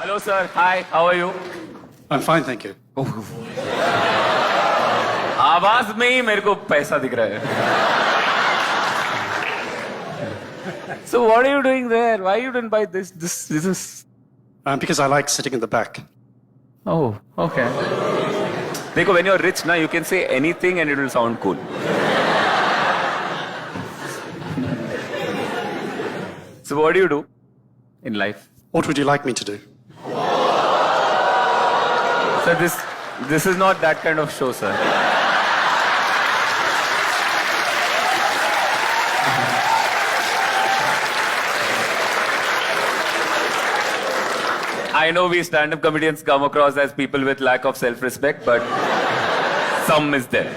Hello, sir. Hi. How are you? I'm fine, thank you. आवाज में ही मेरे को पैसा दिख रहा है. So what are you doing there? Why you didn't buy this? This is. Because I like sitting in the back. Oh, okay. देखो, when you're rich, na, you can say anything and it will sound cool. So what do you do in life? What would you like me to do? Sir, this is not that kind of show, sir. I know we stand-up comedians come across as people with lack of self-respect, but some is there.